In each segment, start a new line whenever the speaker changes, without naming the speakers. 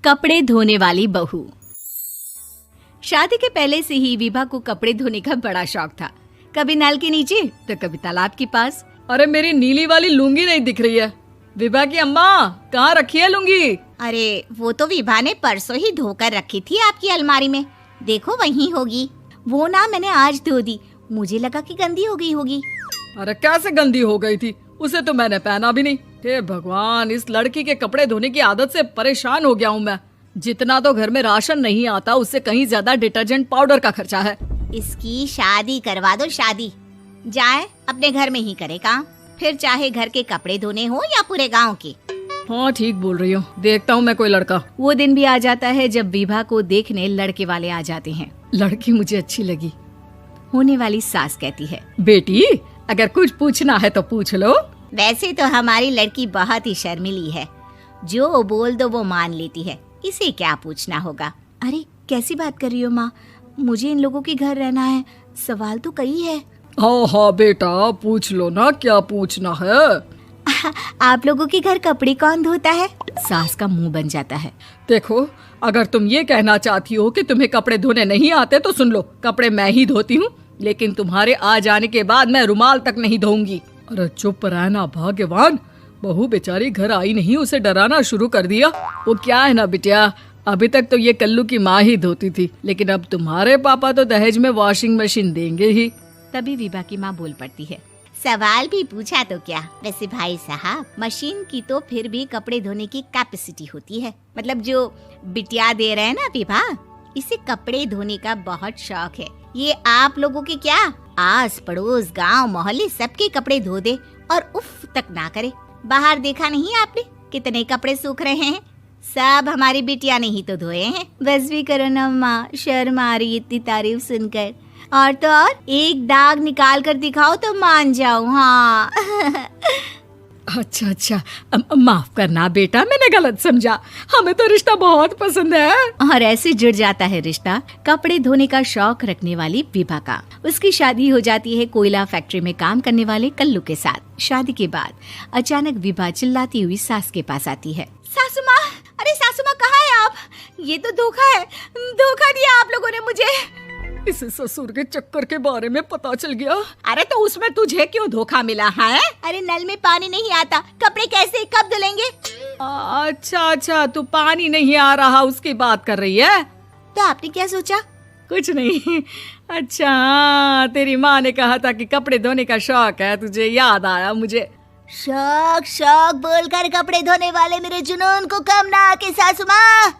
कपड़े धोने वाली बहू। शादी के पहले से ही विभा को कपड़े धोने का बड़ा शौक था। कभी नल के नीचे तो कभी तालाब के पास।
अरे मेरी नीली वाली लुंगी नहीं दिख रही है। विभा की अम्मा, कहाँ रखी है लुंगी?
अरे वो तो विभा ने परसों ही धोकर रखी थी आपकी अलमारी में, देखो वहीं होगी। वो ना मैंने आज धो दी, मुझे लगा कि गंदी हो गई होगी।
अरे कैसे गंदी हो गई थी? उसे तो मैंने पहना भी नहीं। हे भगवान, इस लड़की के कपड़े धोने की आदत से परेशान हो गया हूँ मैं। जितना तो घर में राशन नहीं आता, उससे कहीं ज्यादा डिटर्जेंट पाउडर का खर्चा है।
इसकी शादी करवा दो, शादी जाए अपने घर में ही करे काम, फिर चाहे घर के कपड़े धोने हो या पूरे गांव के।
हाँ ठीक बोल रही हो, देखता हूँ मैं कोई लड़का।
वो दिन भी आ जाता है जब विभा को देखने लड़के वाले आ जाते हैं।
लड़की मुझे अच्छी लगी।
होने वाली सास कहती है,
बेटी अगर कुछ पूछना है तो पूछ लो।
वैसे तो हमारी लड़की बहुत ही शर्मीली है, जो बोल दो वो मान लेती है, इसे क्या पूछना होगा।
अरे कैसी बात कर रही हो माँ, मुझे इन लोगों के घर रहना है, सवाल तो कई है।
हाँ हाँ बेटा, पूछ लो ना, क्या पूछना है।
आप लोगों के घर कपड़े कौन धोता है? सास का मुंह बन जाता है।
देखो, अगर तुम ये कहना चाहती हो कि तुम्हें कपड़े धोने नहीं आते तो सुन लो, कपड़े मैं ही धोती हूँ, लेकिन तुम्हारे आ जाने के बाद मैं रुमाल तक नहीं धोऊंगी। अरे चुप रहना भगवान, बहू बेचारी घर आई नहीं, उसे डराना शुरू कर दिया। वो क्या है ना बिटिया, अभी तक तो ये कल्लू की माँ ही धोती थी, लेकिन अब तुम्हारे पापा तो दहेज में वॉशिंग मशीन देंगे ही।
तभी विभा की माँ बोल पड़ती है,
सवाल भी पूछा तो क्या। वैसे भाई साहब, मशीन की तो फिर भी कपड़े धोने की कैपेसिटी होती है, मतलब जो बिटिया दे रहे हैं ना विभा, इसे कपड़े धोने का बहुत शौक है। ये आप लोगों के क्या, आस पड़ोस गांव मोहल्ले सबके कपड़े धो दे और उफ तक ना करे। बाहर देखा नहीं आपने कितने कपड़े सूख रहे हैं, सब हमारी बिटिया ने ही तो धोए हैं।
बस भी करो ना माँ, शर्म आ रही इतनी तारीफ सुनकर। और तो और एक दाग निकाल कर दिखाओ तो मान जाऊं। हाँ
अच्छा अच्छा, माफ करना बेटा, मैंने गलत समझा। हमें तो रिश्ता बहुत पसंद है।
और ऐसे जुड़ जाता है रिश्ता कपड़े धोने का शौक रखने वाली विभा का। उसकी शादी हो जाती है कोयला फैक्ट्री में काम करने वाले कल्लू के साथ। शादी के बाद अचानक विभा चिल्लाती हुई सास के पास आती है।
सासू माँ, अरे सासू माँ कहाँ है आप? ये तो धोखा है, धोखा दिया आप लोगों ने मुझे।
इसे ससुर के चक्कर के बारे में पता चल गया।
अरे तो उसमें तुझे क्यों धोखा मिला है? अरे नल में पानी नहीं आता, कपड़े कैसे कब धुलेंगे?
अच्छा अच्छा, तू पानी नहीं आ रहा उसकी बात कर रही है।
तो आपने क्या सोचा?
कुछ नहीं। अच्छा हाँ, तेरी माँ ने कहा था कि कपड़े धोने का शौक है तुझे, याद आया मुझे।
शौक शौक बोलकर कपड़े धोने वाले मेरे जुनून को कम ना आके सासू माँ,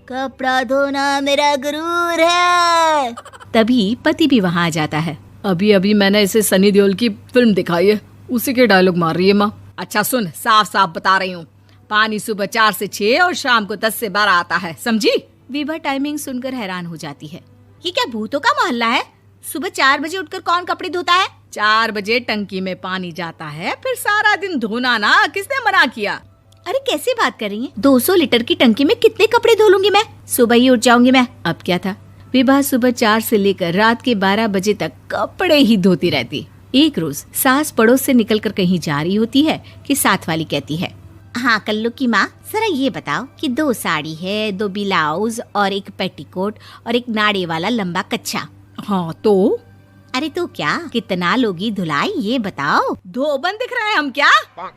कपड़ा धोना मेरा गुरूर है।
तभी पति भी वहाँ आ जाता है।
अभी अभी मैंने इसे सनी देओल की फिल्म दिखाई है, उसी के डायलॉग मार रही है माँ। अच्छा सुन, साफ साफ बता रही हूँ, पानी सुबह 4 से 6 और शाम को 10 से 12 आता है, समझी?
विभा टाइमिंग सुनकर हैरान हो जाती है।
ये क्या भूतों का मोहल्ला है? सुबह 4 बजे उठकर कौन कपड़े धोता है?
4 बजे टंकी में पानी जाता है, फिर सारा दिन धोना ना, किसने मना किया?
अरे कैसी बात कर रही हैं? 200 लीटर की टंकी में कितने कपड़े धो लूंगी मैं, सुबह ही उठ जाऊंगी मैं। अब क्या था, विभा सुबह 4 से लेकर रात के 12 बजे तक कपड़े ही धोती रहती। एक रोज सास पड़ोस से निकलकर कहीं जा रही होती है कि साथ वाली कहती है,
हाँ कल्लू की माँ, जरा ये बताओ कि 2 साड़ी है, 2 ब्लाउज और एक पेटीकोट और एक नाड़े वाला लंबा कच्छा।
हाँ तो?
अरे तो क्या, कितना लोगी धुलाई ये बताओ।
धोबन दिख रहे हैं हम क्या?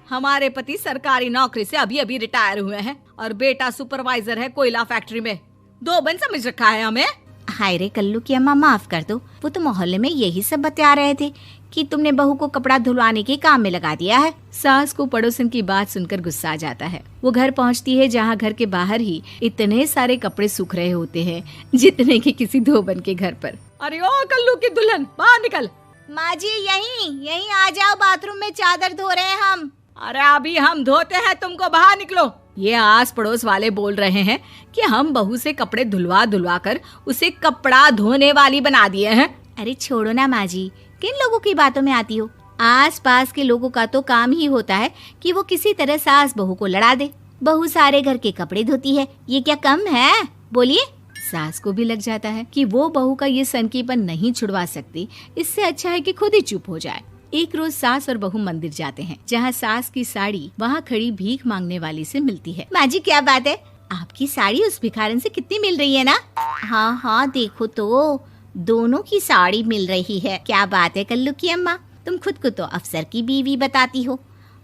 हमारे पति सरकारी नौकरी से अभी अभी रिटायर हुए हैं और बेटा सुपरवाइजर है कोयला फैक्ट्री में। धोबन समझ रखा है हमें।
हाय रे कल्लू की अम्मा, माफ कर दो, वो तो मोहल्ले में यही सब बता रहे थे कि तुमने बहू को कपड़ा धुलवाने के काम में लगा दिया है।
सास को पड़ोसन की बात सुनकर गुस्सा आ जाता है। वो घर पहुंचती है जहां घर के बाहर ही इतने सारे कपड़े सूख रहे होते हैं जितने कि किसी धोबन के घर पर।
अरे ओ कल्लू की दुल्हन, बाहर निकल।
माँ जी यहीं आ जाओ, बाथरूम में चादर धो रहे हैं हम।
अरे अभी हम धोते हैं, तुमको बाहर निकलो। ये आस पड़ोस वाले बोल रहे हैं कि हम बहू से कपड़े धुलवा कर उसे कपड़ा धोने वाली बना दिए हैं।
अरे छोड़ो ना माँ जी, किन लोगों की बातों में आती हो? आस पास के लोगों का तो काम ही होता है कि वो किसी तरह सास बहू को लड़ा दे। बहू सारे घर के कपड़े धोती है, ये क्या कम है? बोलिए। सास को भी लग जाता है कि वो बहू का ये सनकीपन नहीं छुड़वा सकती, इससे अच्छा है कि खुद ही चुप हो जाए। एक रोज सास और बहू मंदिर जाते हैं, जहाँ सास की साड़ी वहाँ खड़ी भीख मांगने वाली से मिलती है।
माँ जी क्या बात है, आपकी साड़ी उस भिखारन से कितनी मिल रही है ना? हाँ हाँ देखो तो, दोनों की साड़ी मिल रही है। क्या बात है कल्लू की अम्मा, तुम खुद को तो अफसर की बीवी बताती हो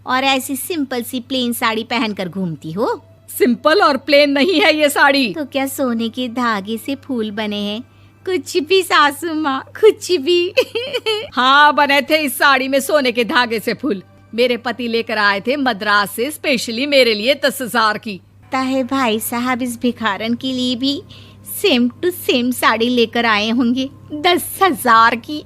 और ऐसी सिंपल सी प्लेन साड़ी पहनकर घूमती हो।
सिंपल और प्लेन नहीं है ये साड़ी।
तो क्या सोने के धागे से फूल बने हैं? कुछ भी सासू माँ, कुछ भी।
हाँ बने थे इस साड़ी में सोने के धागे से फूल। मेरे पति लेकर आए थे मद्रास से स्पेशली मेरे लिए 10,000 की।
ताहे भाई साहब इस भिखारन के लिए भी सेम टू सेम साड़ी लेकर आए होंगे 10,000 की।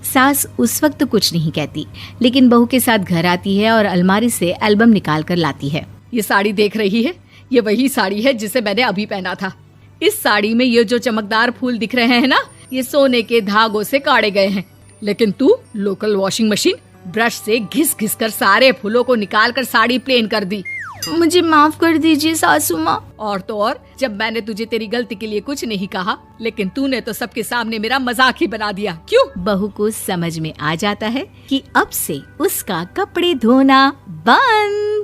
सास उस वक्त तो कुछ नहीं कहती, लेकिन बहू के साथ घर आती है और अलमारी से एल्बम निकाल कर लाती है।
ये साड़ी देख रही है, ये वही साड़ी है जिसे मैंने अभी पहना था। इस साड़ी में ये जो चमकदार फूल दिख रहे हैं ना, ये सोने के धागों से काढ़े गए हैं। लेकिन तू लोकल वॉशिंग मशीन ब्रश से घिस घिस कर सारे फूलों को निकाल कर साड़ी प्लेन कर दी।
मुझे माफ कर दीजिए सासू माँ।
और तो और, जब मैंने तुझे तेरी गलती के लिए कुछ नहीं कहा, लेकिन तूने तो सबके सामने मेरा मजाक ही बना दिया। क्यों?
बहू को समझ में आ जाता है कि अब से उसका कपड़े धोना बंद।